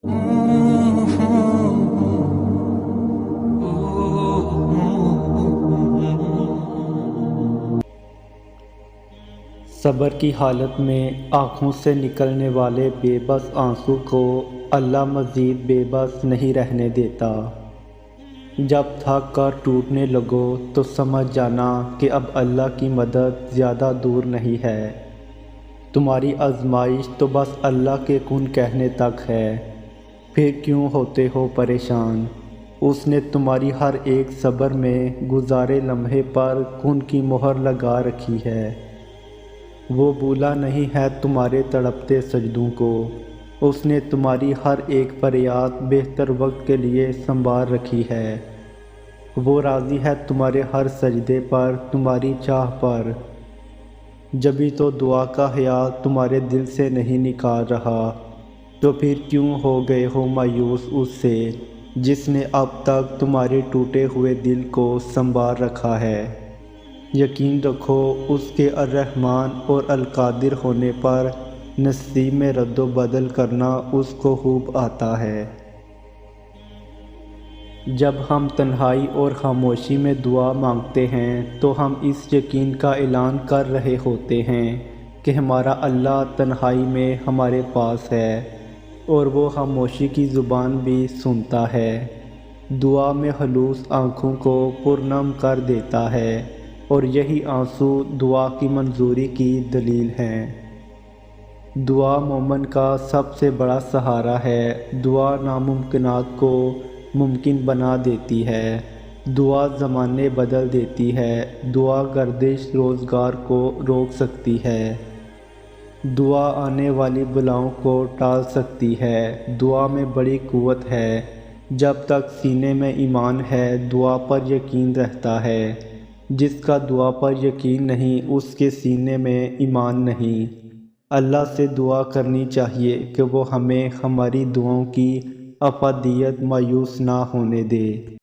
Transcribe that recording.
صبر کی حالت میں آنکھوں سے نکلنے والے بے بس آنسو کو اللہ مزید بے بس نہیں رہنے دیتا۔ جب تھک کر ٹوٹنے لگو تو سمجھ جانا کہ اب اللہ کی مدد زیادہ دور نہیں ہے۔ تمہاری آزمائش تو بس اللہ کے کن کہنے تک ہے، پھر کیوں ہوتے ہو پریشان؟ اس نے تمہاری ہر ایک صبر میں گزارے لمحے پر کن کی مہر لگا رکھی ہے۔ وہ بھولا نہیں ہے تمہارے تڑپتے سجدوں کو، اس نے تمہاری ہر ایک فریاد بہتر وقت کے لیے سنبھال رکھی ہے۔ وہ راضی ہے تمہارے ہر سجدے پر، تمہاری چاہ پر۔ جبھی تو دعا کا خیال تمہارے دل سے نہیں نکال رہا، تو پھر کیوں ہو گئے ہو مایوس اس سے جس نے اب تک تمہارے ٹوٹے ہوئے دل کو سنبھال رکھا ہے۔ یقین رکھو اس کے الرحمن اور القادر ہونے پر نصیب میں رد و بدل کرنا اس کو خوب آتا ہے۔ جب ہم تنہائی اور خاموشی میں دعا مانگتے ہیں تو ہم اس یقین کا اعلان کر رہے ہوتے ہیں کہ ہمارا اللہ تنہائی میں ہمارے پاس ہے اور وہ خاموشی کی زبان بھی سنتا ہے۔ دعا میں خلوص آنکھوں کو پرنم کر دیتا ہے اور یہی آنسو دعا کی منظوری کی دلیل ہیں۔ دعا مومن کا سب سے بڑا سہارا ہے۔ دعا ناممکنات کو ممکن بنا دیتی ہے۔ دعا زمانے بدل دیتی ہے۔ دعا گردش روزگار کو روک سکتی ہے۔ دعا آنے والی بلاؤں کو ٹال سکتی ہے۔ دعا میں بڑی قوت ہے۔ جب تک سینے میں ایمان ہے دعا پر یقین رہتا ہے۔ جس کا دعا پر یقین نہیں اس کے سینے میں ایمان نہیں۔ اللہ سے دعا کرنی چاہیے کہ وہ ہمیں ہماری دعاؤں کی افادیت مایوس نہ ہونے دے۔